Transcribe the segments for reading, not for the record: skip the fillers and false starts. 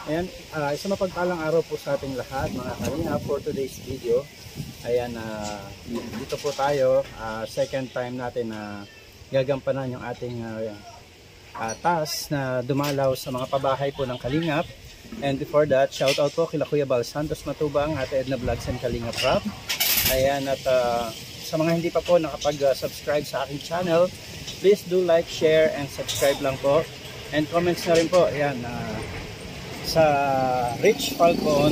Ayan, isang mapagpalang araw po sa ating lahat mga kalingap for today's video. Ayan, dito po tayo, second time natin na gagampanan yung ating task na dumalaw sa mga pabahay po ng Kalingap. And before that, shout out po kila Kuya Bal Santos Matubang, Ate Edna Vlogs and Kalingap Rap. Ayan, at sa mga hindi pa po nakapag-subscribe sa aking channel, please do like, share, and subscribe lang po. And comments na rin po, ayan, sa Rich Falcon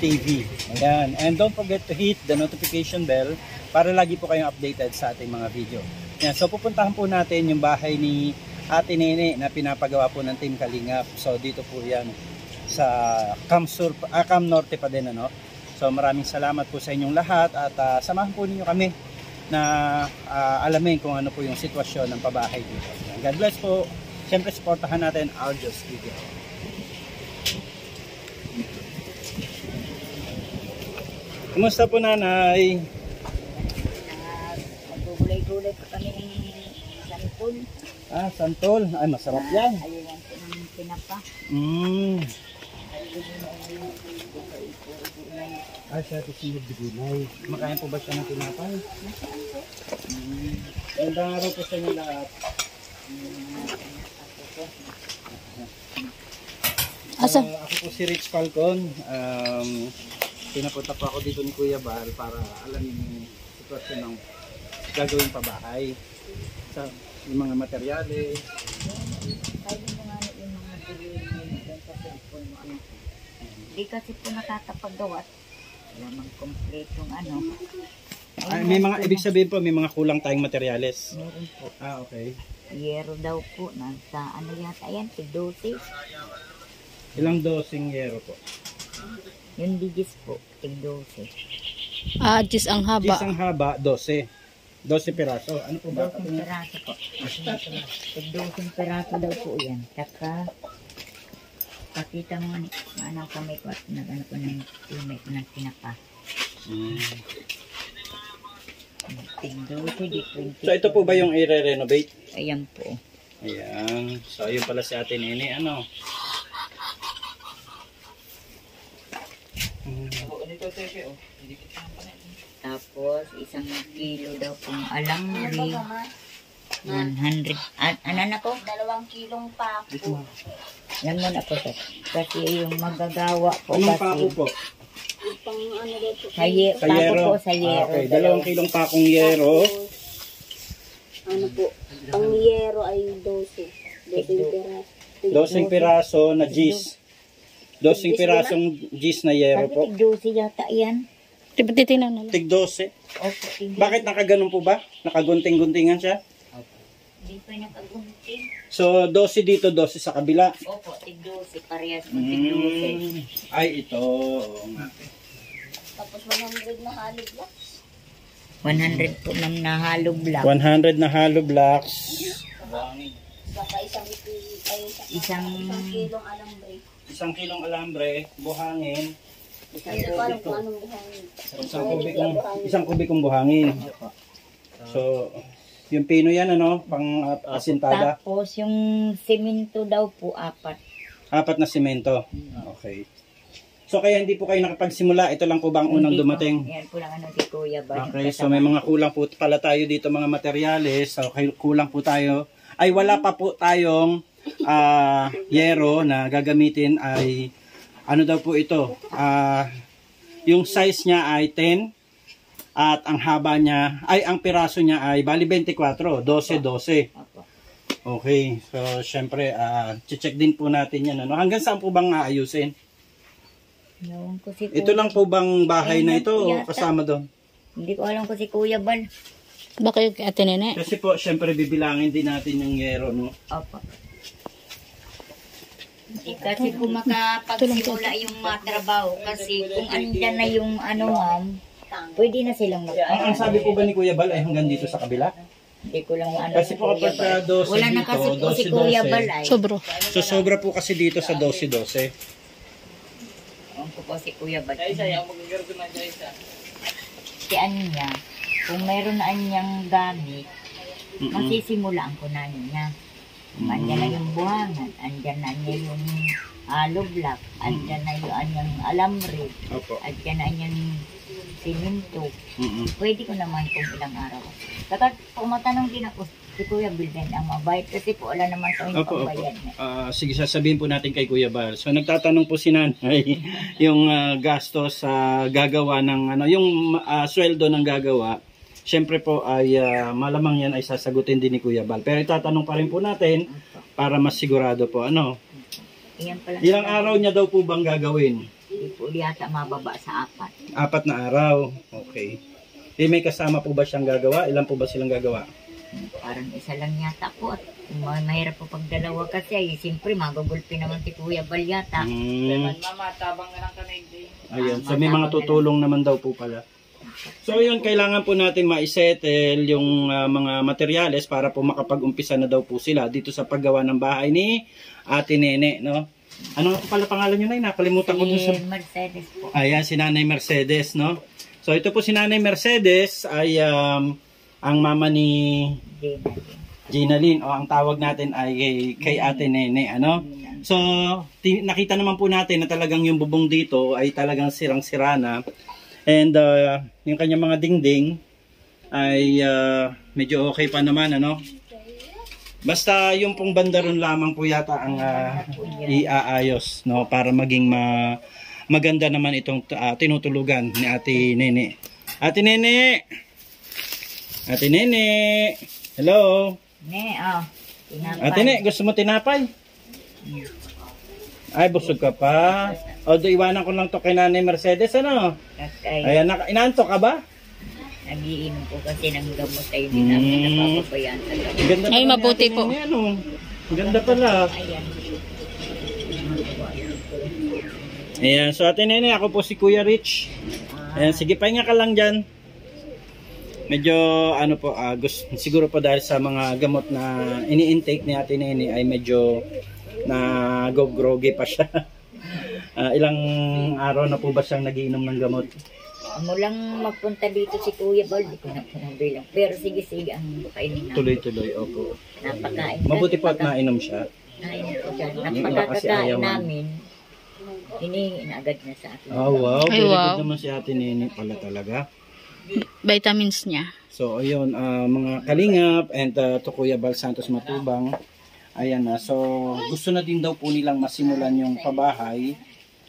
TV. Ayan. And don't forget to hit the notification bell para lagi po kayong updated sa ating mga video. Ayan. So pupuntahan po natin yung bahay ni Ate Nene na pinapagawa po ng Team Kalingap. So dito po yan sa Cam Norte pa din, ano. So maraming salamat po sa inyong lahat at samahan po ninyo kami na alamin kung ano po yung sitwasyon ng pabahay dito. God bless po. Siyempre supportahan natin Aljo's video. Kumusta po, nanay? Magugulay-gulay po kami ng santol. Santol. Ay, masarap yan. Ayun po ng pinapa. Siya ito sinod de gulay. Makain po ba siya ng tinapay? Nasaan po? Gandang araw po sa inyo lahat. Ako po si Rich Falcon. Pinapunta po ako dito ni Kuya Bal para alamin yung sitwasyon ng gagawing pabahay. Yung mga materyales. Kaya mo nga yung mga bilhin sa cellphone mo. Hindi kasi po nakakapagawa. Wala mang kompletong ano. May mga, ibig sabihin po, may mga kulang tayong materyales. Meron po. Okay. Yero daw po. Nasa ano yata yan? Tig-12. Ilang dosing yero po? Yung digis po. Tig-12. Gis ang haba. Gis ang haba, 12. 12 piraso. Ano po ba? 12 peraso po. Tig-12 peraso daw po yan. Saka, pakita mo nga anong kamay ko at nag-ano ko ng tumay ko ng pinapa. Tig-12, di 20. So ito po ba yung i-renovate? Ayan po. Ayan. So ayun pala si Ate Nene. Ano? Tapos, 1 kilo daw pong alangri. 100. Ano na po? 2 kilong pako. Yan muna po. Kasi yung magagawa po. Anong kasi, pako po? Pang ano daw po. Sa pako yero? po sa yero. Okay, 2 kilong pakong yero. Ano po? Pang yero ay 12. 12 peraso. 12 piraso na gis. 12 pirasong gis na yero po. Tig-12 yata yan. Tinan na lang. Tig 12. Opo, tig-12. Bakit nakaganon po ba? Nakagunting-guntingan siya? Hindi pa nakagunting. So 12 dito, 12 sa kabila. Opo, tig-12. Parehas mo tig-12. Ay, ito. Oo nga. Tapos 100 na halog lang. 100 po ng nahalo block. 100 na hollow blocks. Saka isang kilong alambre. 1 kilong alambre, buhangin. Hindi ko alam kung anong buhangin. Isang kubikong buhangin. So, yung pino yan, ano, pang asintada. Tapos yung semento daw po 4. 4 na simento. Okay. So, kaya hindi po kayo nakapagsimula. Ito lang po ba ang unang dumating? Yan po lang ano si Kuya ba. Okay, so may mga kulang po pala tayo dito, mga materyales. So, kulang po tayo. Ay, wala pa po tayong yero na gagamitin ay ano daw po ito? Yung size niya ay 10 at ang haba niya, ay ang piraso niya ay bali 24, 12. Okay, so syempre, check din po natin yan. Ano? Hanggang saan po bang aayusin? Ko si Ito lang po bang bahay na ito o kasama doon? Hindi ko alam ko si Kuya Bal. Baka yung Ate Nene. Kasi po, syempre bibilangin din natin yung yero, no? Opo. Kasi kung makapagsimula yung mga trabaho, kasi kung andyan na yung ano ma'am, pwede na silang Ang sabi po ba ni Kuya Bal ay hanggang dito sa kabila? Hindi ko lang ano. Kasi po kapag 12 wala na dito, kasi po si 12. Kuya Bal ay. Sobro. So sobra po kasi dito sa 12. Ang po si Kuya Bal. Si ano niya, kung mayroon na anyang gamit, masisimulaan ko na niya. Andyan na yung buhangan, andyan na niya yung hollow block, andyan na yung anyang alambre, Opo. at yan na anyang simento. Mm-mm. Pwede ko naman kung ilang araw. Saka pumatanong din ako, si Kuya Bilden ang mabayad kasi po wala naman sa Opo, opo. pambayad. Sige, sasabihin po natin kay Kuya Bal. So, nagtatanong po si Nanay yung gastos sa gagawa ng, yung sweldo ng gagawa. Siyempre po ay malamang yan ay sasagutin din ni Kuya Bal. Pero itatanong pa rin po natin para mas sigurado po. Iyan pala. Ilang araw niya daw po bang gagawin? Hindi po yata mababa sa 4. 4 na araw. Okay. May kasama po ba siyang gagawa? Ilan po ba silang gagawa? Parang isa lang yata po. At mahirap po pag dalawa kasi ay siyempre magugulpi naman si Kuya Bal yata. Mama, tabang na lang kami. Ayun. So may mga tutulong naman daw po pala. So yun, kailangan po natin ma-settle yung mga materyales para po makapag-umpisa na daw po sila dito sa paggawa ng bahay ni Ate Nene, no? Ano pala pangalan nyo na? Nakalimutan ko dun sa... Si Mercedes po. Ayan, si Nanay Mercedes, no? So ito po si Nanay Mercedes ay ang mama ni Gina Lynn, o ang tawag natin ay kay Ate Nene, ano? So, nakita naman po natin na talagang yung bubong dito ay talagang sirang-sira na. And yung kanyang mga dingding ay medyo okay pa naman, ano? Basta yung pong bandaron lamang po yata ang iaayos, no? Para maging maganda naman itong tinutulugan ni Ate Nene. Ate Nene! Ate Nene! Hello! Tinapay. Ate Nene, gusto mo tinapay? Ay, busog ka pa. O, iwanan ko lang to kay Nanay Mercedes, ano? Ayan, inaantok ka ba? Nagiinom po kasi ng gamot ay hindi namin napapabayaan sa gamot. Ganda Ay, pala ni mabuti Ate po. Nene, ano? Ganda pala. Ayan. Ayan, so Ate Nene, ako po si Kuya Rich. Ayan, sige, pahinga ka lang dyan. Medyo, siguro po dahil sa mga gamot na ini-intake ni Ate Nene ay medyo groggy pa siya. Ilang araw na po ba siyang nagiinom ng gamot? Mulang magpunta dito si Kuya Bal, di ko na po mabilang. Pero sige-sige ang kainin namin. Tuloy-tuloy, opo. Napakain. Mabuti po at nainom siya. Nainom po siya. Yung iba kasi ayaw Napakakakain namin, hinihingi na agad na sa akin. Oh, wow. Ay, Very wow. good naman si Ate Nene pala talaga. Vitamins niya. So, ayun, mga kalingap and to Kuya Bal Santos Matubang. Ayan na. So, gusto na din daw po nilang masimulan yung pabahay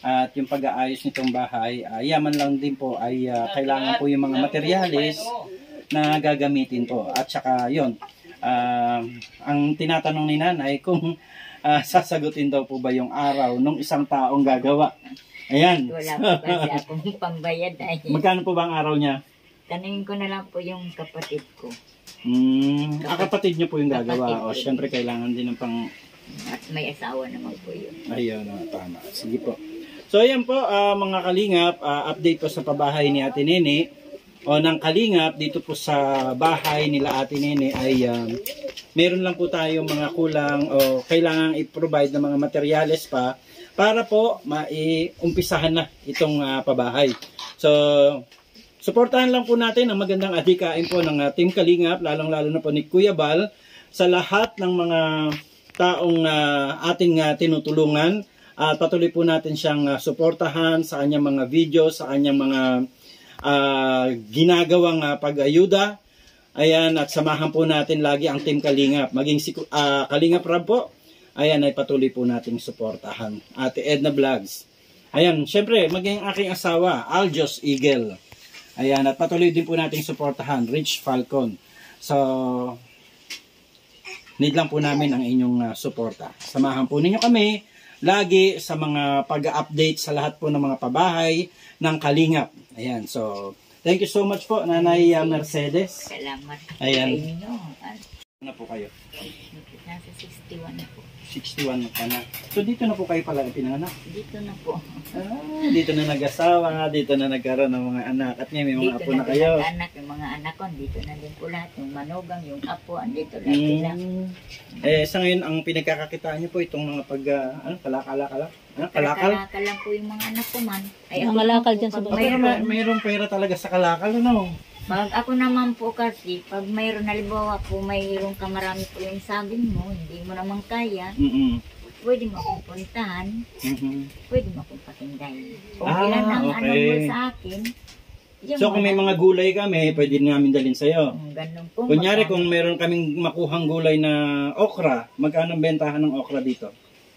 at yung pag-aayos nitong bahay. Yaman lang din po ay kailangan po yung mga materyales na gagamitin po. At saka, yun, ang tinatanong ni Nanay kung sasagutin daw po ba yung araw nung isang taong gagawa. Ayan. Wala po kasi akong pambayad ay. Magkano po ba ang araw niya? Tanungin ko na lang po yung kapatid ko. Kapatid niyo po yung gagawa. O, Kapatid. syempre kailangan din ng pang... At may asawa naman po yun. Ayun, tama. Sige po. So, ayan po, mga kalingap, update po sa pabahay ni Ate Nene. O ng kalingap, dito po sa bahay nila Ate Nene ay meron lang po tayong mga kulang o kailangan i-provide ng mga materyales pa para po maiumpisahan na itong pabahay. So, suportahan lang po natin ang magandang adhikain po ng Team Kalingap, lalong-lalo na po ni Kuya Bal, sa lahat ng mga taong ating tinutulungan. At patuloy po natin siyang suportahan sa kanyang mga video, sa kanyang mga ginagawang pag-ayuda. Ayan, at samahan po natin lagi ang Team Kalingap. Maging si Kalingap Rab po, ayan, ay patuloy po nating suportahan. Ate Edna Vlogs. Ayan, syempre, maging aking asawa, Aljos Eagle. Ayan, at patuloy din po nating suportahan, Rich Falcon. So, need lang po namin ang inyong suporta. Samahan po ninyo kami lagi sa mga pag-update sa lahat po ng mga pabahay ng Kalingap. Ayan, so, thank you so much po, Nanay Mercedes. Salamat. Ayan. Sa inyo. Ano po kayo? Nasa 61 na po. 61 ka na. So, dito na po kayo pala pinanganak. Dito na po. Dito na nag-asawa, dito na nagkaroon ng mga anak. At ngayon may mga Dito apo na na kayo. anak, yung mga anak ko, dito na din po lahat. Yung manugang, yung apo, andito lahat sila. Sa ngayon, ang pinagkakakitaan niyo po itong mga kalakal? Kalakal lang po yung mga anak ko man. Ay, Mga ako lakal naman dyan po, sa pag baba. Pero mayroon- mayroong pera talaga sa kalakal, ano? Pag ako naman po kasi, pag mayroon, halimbawa po, mayroon ka marami po yung sabing mo, hindi mo naman kaya, pwede mo akong puntahan, pwede mo akong patinday. Kung Ah, ilan ang okay. ano mo sa akin, yung So kung may mga gulay kami, pwede namin dalhin sa'yo. ganun po. Kunyari kung meron kaming makuhang gulay na okra, magkano ang bentahan ng okra dito?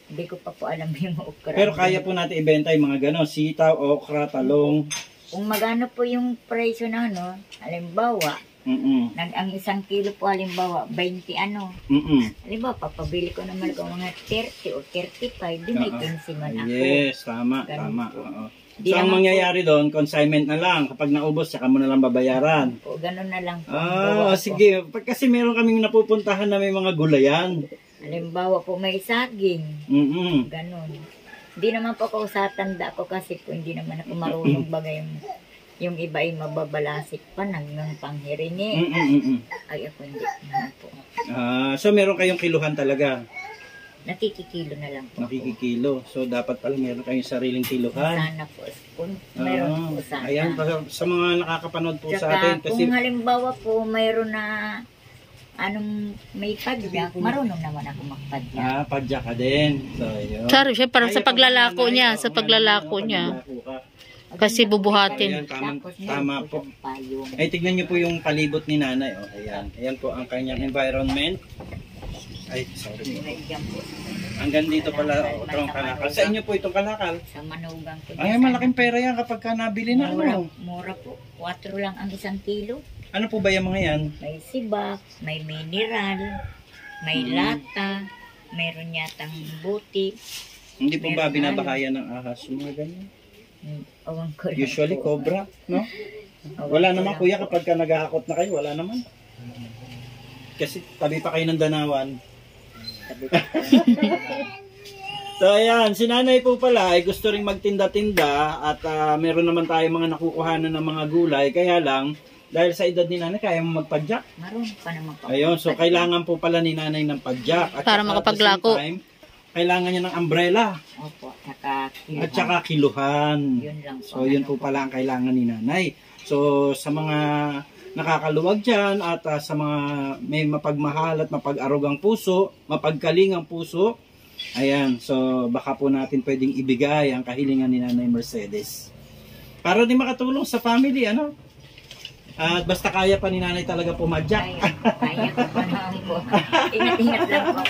Hindi ko pa po alam yung okra. Pero kaya po natin ibenta yung mga gano'n, sitaw, okra, talong. Kung magano po yung presyo na ano, halimbawa, ang 1 kilo po halimbawa, 20 ano. Halimbawa, papabili ko naman ako mga 30 o 35, di may 15 man ako. Yes, tama, Ganun tama. po. Oo. Di So ang naman mangyayari doon, consignment na lang. Kapag naubos, saka mo na lang babayaran. po, ganun na lang po. ang Ah, gawa ko. sige. Kasi meron kaming napupuntahan na may mga gulayan. Halimbawa po may saging, ganun. Hindi naman po ako sa tanda ko kasi po hindi naman ako marunong bagay yung iba ay mababalasik pa ng panghiringi. Ay ako hindi naman po. So meron kayong kiluhan talaga. Nakikikilo na lang po. Nakikikilo. So dapat pala meron kayong sariling kiluhan. Sana po. Kung meron po sana. Ayan, sa mga nakakapanood po sa Tsaka atin. Kasi kung halimbawa po mayroon na may padyak, marunong naman ako magpadyak. padyak ka din. So, yun. Sorry siya, parang sa Kaya pa paglalako nanay, niya, oo, sa paglalako niya. paglalako ka. Kasi bubuhatin. Ayan, Tapos tama meron po. siyang payong. Ay, tignan niyo po yung palibot ni nanay. Oh, ayan. Ayan po ang kanyang environment. Ay, sorry po. Diyan po. Hanggang dito pala itong kalakal. Sa inyo po itong kalakal. Sa manugang ko. Ay, malaking pera yan kapag ka nabili na. Ano? Mura po. 4 lang ang 1 kilo. Ano po ba yung mga yan? May sibak, may mineral, may lata, mayroon yatang buti. Hindi po ba Meron binabahayan ng ahas? Yung mga ganyan. Awan ko lang Usually po. cobra, no? Awan Wala ko naman lang kuya po. kapag ka naghahakot na kayo, wala naman. Kasi tabi pa kayo ng danawan. Sabi ko, So ayan, si nanay po pala ay gusto ring magtinda-tinda at meron naman tayo mga nakukuhanan ng mga gulay. Kaya lang, dahil sa edad ni nanay, kaya mo magpadyak. marunong pa naman po. Ayun, so kailangan po pala ni nanay ng padyak. At Para saka makapaglako. at the same time, kailangan niya ng umbrella Opo, saka kiluhan. at saka kiluhan. Yun lang po. So yun po pala ang kailangan ni nanay. So sa mga nakakaluwag dyan at sa mga may mapagmahal at mapag-arugang puso, mapagkalingang puso, ayan, so baka po natin pwedeng ibigay ang kahilingan ni Nanay Mercedes. Para din makatulong sa family, ano? At basta kaya pa ni Nanay talaga pumadyak. Kaya ko pa naman po. Ingat-ingat lang po.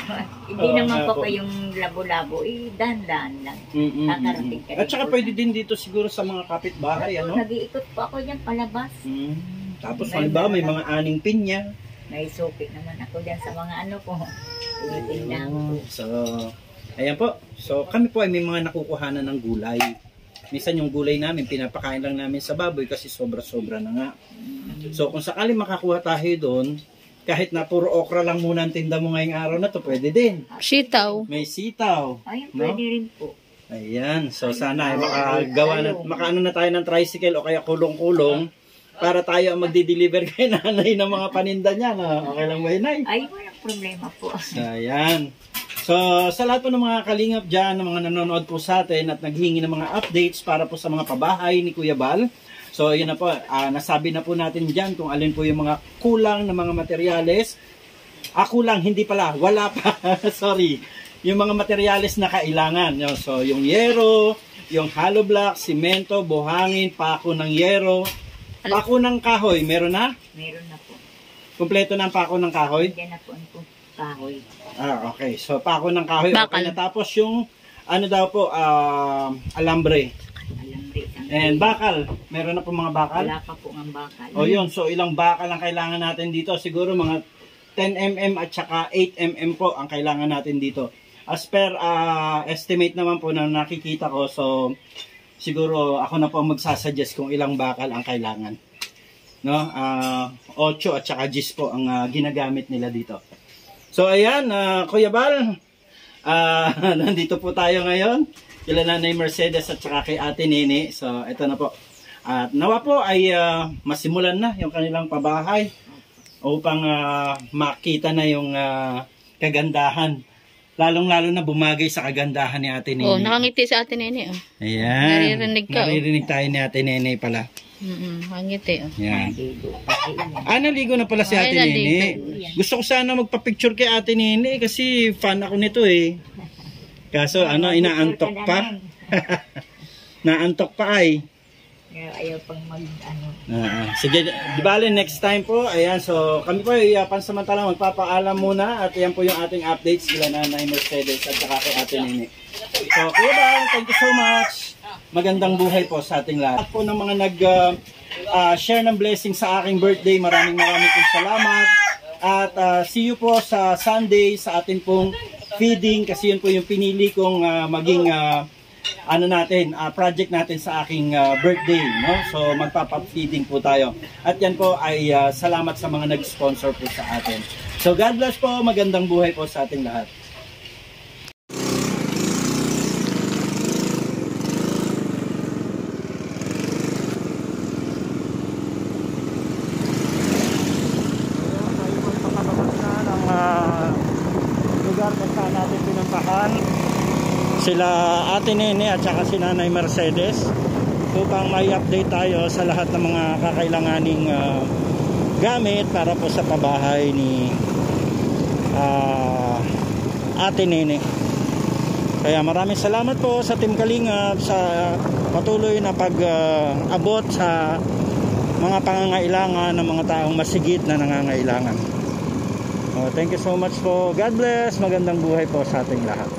Hindi Oo, naman nga po po. kayong labo-labo. Dahan-dahan lang. Kakarating ka At saka dito. pwede din dito siguro sa mga kapitbahay, ano? Nag-iikot po ako dyan palabas. Tapos halimbawa may mga aning pinya. May suki naman ako dyan sa mga ano ko. Tinitindahan ko. So, ayan po. So, kami po ay may mga nakukuhanan ng gulay. Minsan yung gulay namin, pinapakain lang namin sa baboy kasi sobra-sobra na nga. So, kung sakali makakuha tayo doon, kahit na puro okra lang muna ang tinda mo ngayong araw na to, pwede din. Sitaw. May sitaw. Ayun, No? pwede rin po. Ayan. So, sana ay makaano na tayo ng tricycle o kaya kulong-kulong para tayo ang magdi-deliver kay nanay ng mga paninda niya. No? Okay lang ba yun, Nay? Ay, walang problema po. So, ayan. So, sa lahat po ng mga kalingap dyan, ng mga nanonood po sa atin at naghihingi ng mga updates para po sa mga pabahay ni Kuya Bal. So, yun na po. Nasabi na po natin dyan kung alin po yung mga kulang na mga materyales. Kulang, hindi pala. Wala pa. Sorry. Yung mga materyales na kailangan. So, yung yero, yung hollow block, simento, buhangin, pako ng yero, pako ng kahoy. Meron na? Meron na po. Kumpleto na ang pako ng kahoy? Diyan na po ang kahoy. Okay. So, pako ng kahoy. Bakal. Okay na. Tapos yung, ano daw po, alambre. Alambre. And bakal. Meron na po mga bakal? Wala pa po ang bakal. O yun. So, ilang bakal ang kailangan natin dito? Siguro mga 10 mm at saka 8 mm po ang kailangan natin dito. As per estimate naman po na nakikita ko. So, siguro ako na po magsasuggest kung ilang bakal ang kailangan. No? 8 at saka 10 po ang ginagamit nila dito. So ayan, Kuya Bal, nandito po tayo ngayon. Kila Nanay Mercedes at saka kay Ate Nene. So ito na po. At nawa po ay masimulan na yung kanilang pabahay upang makita na yung kagandahan. Lalong-lalo na bumagay sa kagandahan ni Ate Nene. Oh, nakangiti sa atin nene. Oh. Ayan. Naririnig ka, oh. Naririnig tayo ni Ate Nene pala. Nakangiti. Oh. Ayan. Ligo. Kasi yan. Naligo na pala si Ay, Ate Nene. naligo. Gusto ko sana magpa-picture kay Ate Nene kasi fan ako nito eh. Kaso ano, inaantok pa. Naantok pa ay. Ayaw pang mag-ano. Sige, di bale next time po. Ayan, so kami po ay pansamantala magpapaalam muna at yan po yung ating updates sila Nanay Mercedes at saka kay Ate Nene. So, Kuya Bal, thank you so much. Magandang buhay po sa ating lahat. At po ng mga nag-share ng blessing sa aking birthday, maraming pong salamat. At see you po sa Sunday sa atin pong feeding kasi yun po yung pinili kong maging project natin sa aking birthday, no? So magpapa-feeding po tayo. At yan po ay salamat sa mga nag-sponsor po sa atin. So God bless po, magandang buhay po sa ating lahat. Lugar kung saan natin pinuntahan sila Ate Nene at saka si Nanay Mercedes upang may update tayo sa lahat ng mga kakailanganing gamit para po sa pabahay ni Ate Nene. Kaya maraming salamat po sa Team Kalingap sa patuloy na pag-abot sa mga pangangailangan ng mga taong masigit na nangangailangan. Thank you so much po. God bless. Magandang buhay po sa ating lahat.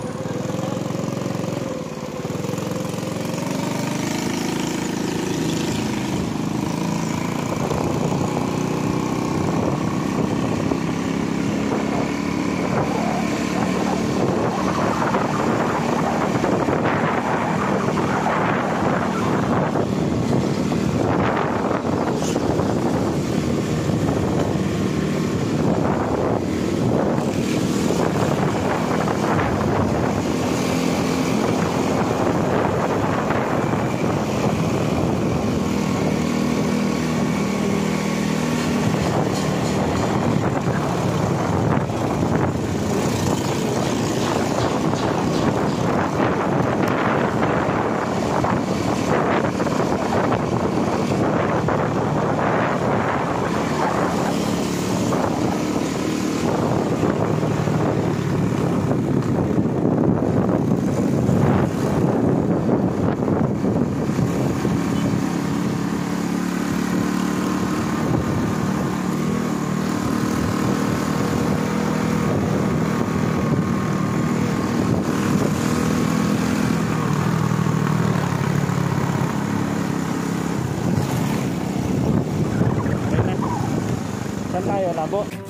Saan tayo, Labo?